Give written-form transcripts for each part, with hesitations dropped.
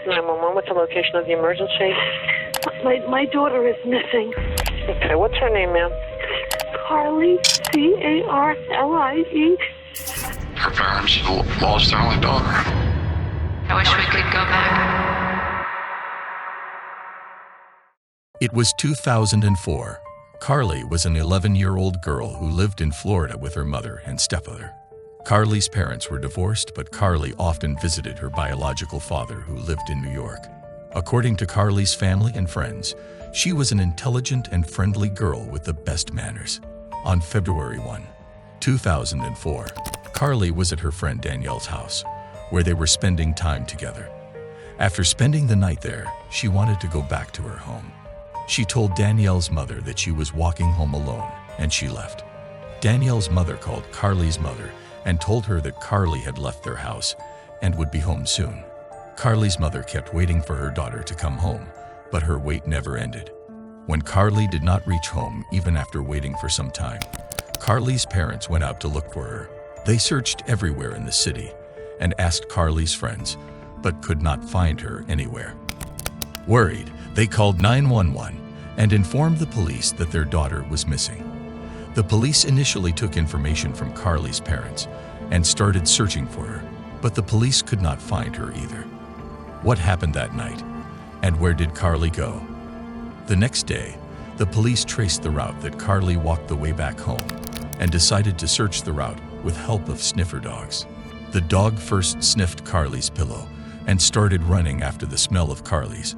911. What's the location of the emergency? My daughter is missing. Okay, what's her name, ma'am? Carlie, C-A-R-L-I-E. Her parents lost their only daughter. I wish we could go back. It was 2004. Carlie was an 11-year-old girl who lived in Florida with her mother and stepmother. Carlie's parents were divorced, but Carlie often visited her biological father who lived in New York. According to Carlie's family and friends, she was an intelligent and friendly girl with the best manners. On February 1, 2004, Carlie was at her friend Danielle's house, where they were spending time together. After spending the night there, she wanted to go back to her home. She told Danielle's mother that she was walking home alone, and she left. Danielle's mother called Carlie's mother and told her that Carlie had left their house and would be home soon. Carlie's mother kept waiting for her daughter to come home, but her wait never ended. When Carlie did not reach home even after waiting for some time, Carlie's parents went out to look for her. They searched everywhere in the city and asked Carlie's friends, but could not find her anywhere. Worried, they called 911 and informed the police that their daughter was missing. The police initially took information from Carlie's parents and started searching for her, but the police could not find her either. What happened that night, and where did Carlie go? The next day, the police traced the route that Carlie walked the way back home and decided to search the route with help of sniffer dogs. The dog first sniffed Carlie's pillow and started running after the smell of Carlie's.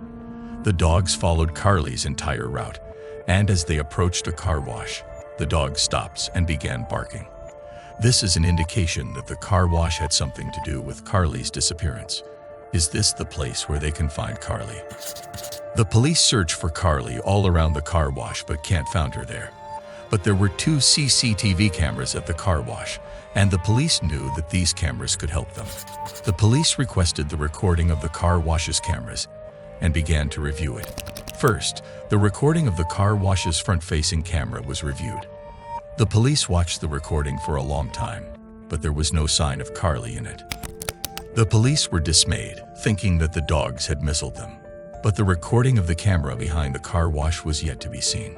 The dogs followed Carlie's entire route, and as they approached a car wash, the dog stops and began barking. This is an indication that the car wash had something to do with Carlie's disappearance. Is this the place where they can find Carlie? The police search for Carlie all around the car wash but can't find her there. But there were 2 CCTV cameras at the car wash, and the police knew that these cameras could help them. The police requested the recording of the car wash's cameras and began to review it. First, the recording of the car wash's front-facing camera was reviewed. The police watched the recording for a long time, but there was no sign of Carlie in it. The police were dismayed, thinking that the dogs had missiled them, but the recording of the camera behind the car wash was yet to be seen.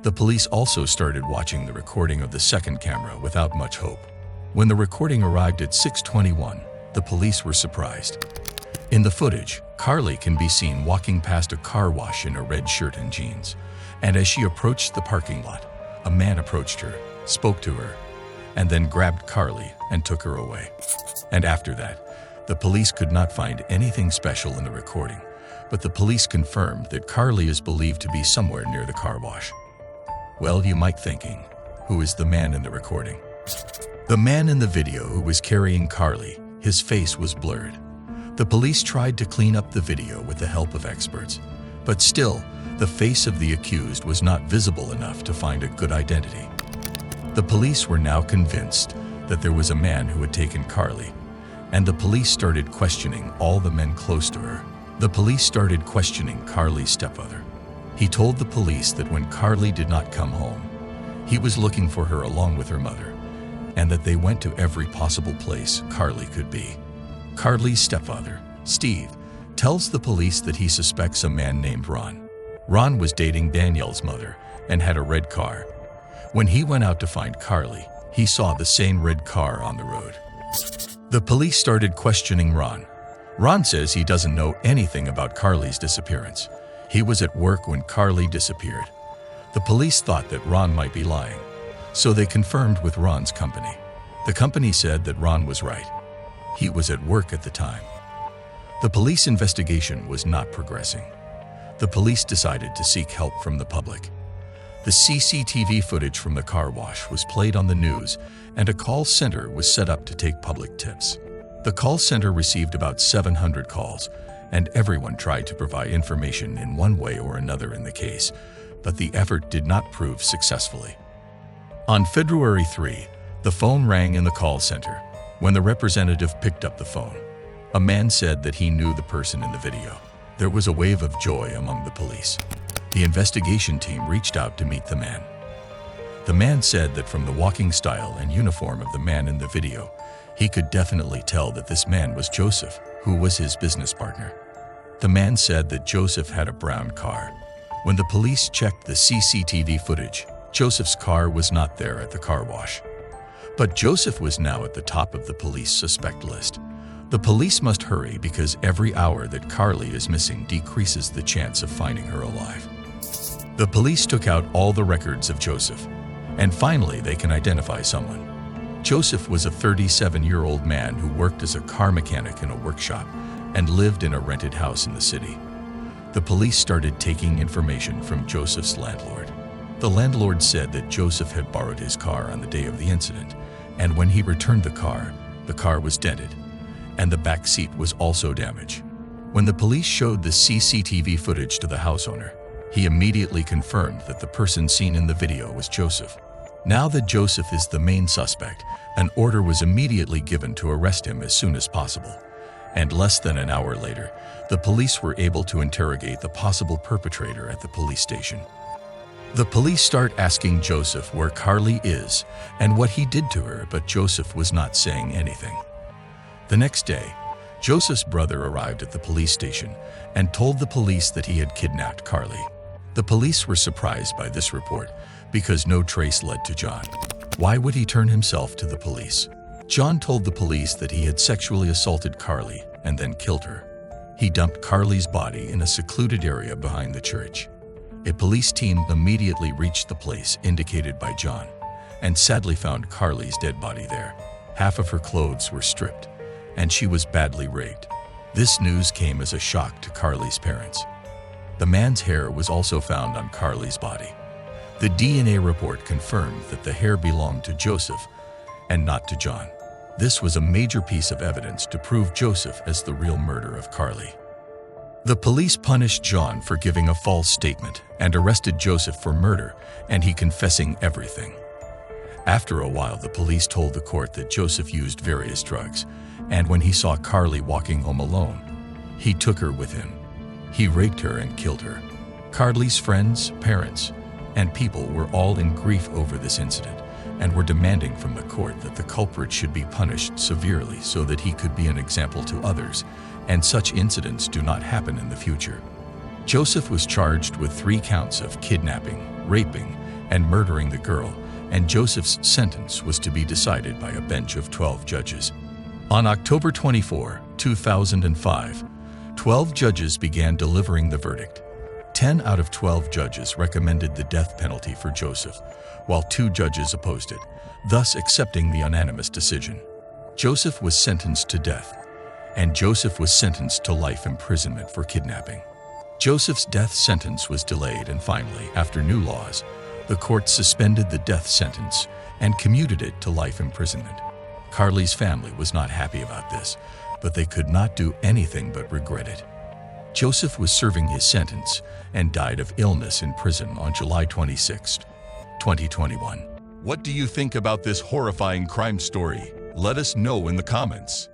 The police also started watching the recording of the second camera without much hope. When the recording arrived at 6:21, the police were surprised. In the footage, Carlie can be seen walking past a car wash in a red shirt and jeans, and as she approached the parking lot, a man approached her, spoke to her, and then grabbed Carlie and took her away. And after that, the police could not find anything special in the recording, but the police confirmed that Carlie is believed to be somewhere near the car wash. Well, you might thinking, who is the man in the recording? The man in the video who was carrying Carlie, his face was blurred. The police tried to clean up the video with the help of experts, but still, the face of the accused was not visible enough to find a good identity. The police were now convinced that there was a man who had taken Carlie, and the police started questioning all the men close to her. The police started questioning Carlie's stepfather. He told the police that when Carlie did not come home, he was looking for her along with her mother, and that they went to every possible place Carlie could be. Carlie's stepfather, Steve, tells the police that he suspects a man named Ron. Ron was dating Danielle's mother and had a red car. When he went out to find Carlie, he saw the same red car on the road. The police started questioning Ron. Ron says he doesn't know anything about Carlie's disappearance. He was at work when Carlie disappeared. The police thought that Ron might be lying, so they confirmed with Ron's company. The company said that Ron was right. He was at work at the time. The police investigation was not progressing. The police decided to seek help from the public. The CCTV footage from the car wash was played on the news, and a call center was set up to take public tips. The call center received about 700 calls, and everyone tried to provide information in one way or another in the case, but the effort did not prove successfully. On February 3, the phone rang in the call center. When the representative picked up the phone, a man said that he knew the person in the video. There was a wave of joy among the police. The investigation team reached out to meet the man. The man said that from the walking style and uniform of the man in the video, he could definitely tell that this man was Joseph, who was his business partner. The man said that Joseph had a brown car. When the police checked the CCTV footage, Joseph's car was not there at the car wash. But Joseph was now at the top of the police suspect list. The police must hurry because every hour that Carly is missing decreases the chance of finding her alive. The police took out all the records of Joseph, and finally they can identify someone. Joseph was a 37-year-old man who worked as a car mechanic in a workshop and lived in a rented house in the city. The police started taking information from Joseph's landlord. The landlord said that Joseph had borrowed his car on the day of the incident, and when he returned the car was dented, and the back seat was also damaged. When the police showed the CCTV footage to the house owner, he immediately confirmed that the person seen in the video was Joseph. Now that Joseph is the main suspect, an order was immediately given to arrest him as soon as possible. And less than an hour later, the police were able to interrogate the possible perpetrator at the police station. The police start asking Joseph where Carly is and what he did to her, but Joseph was not saying anything. The next day, Joseph's brother arrived at the police station and told the police that he had kidnapped Carly. The police were surprised by this report because no trace led to John. Why would he turn himself to the police? John told the police that he had sexually assaulted Carly and then killed her. He dumped Carly's body in a secluded area behind the church. A police team immediately reached the place indicated by John and sadly found Carly's dead body there. Half of her clothes were stripped, and she was badly raped. This news came as a shock to Carly's parents. The man's hair was also found on Carly's body. The DNA report confirmed that the hair belonged to Joseph and not to John. This was a major piece of evidence to prove Joseph as the real murderer of Carly. The police punished John for giving a false statement and arrested Joseph for murder, and he confessing everything. After a while, the police told the court that Joseph used various drugs, and when he saw Carly walking home alone, he took her with him. He raped her and killed her. Carly's friends, parents, and people were all in grief over this incident and were demanding from the court that the culprit should be punished severely so that he could be an example to others and such incidents do not happen in the future. Joseph was charged with 3 counts of kidnapping, raping, and murdering the girl, and Joseph's sentence was to be decided by a bench of 12 judges. On October 24, 2005, 12 judges began delivering the verdict. 10 out of 12 judges recommended the death penalty for Joseph, while 2 judges opposed it, thus accepting the unanimous decision. Joseph was sentenced to death, and Joseph was sentenced to life imprisonment for kidnapping. Joseph's death sentence was delayed, and finally, after new laws, the court suspended the death sentence and commuted it to life imprisonment. Carly's family was not happy about this, but they could not do anything but regret it. Joseph was serving his sentence and died of illness in prison on July 26, 2021. What do you think about this horrifying crime story? Let us know in the comments.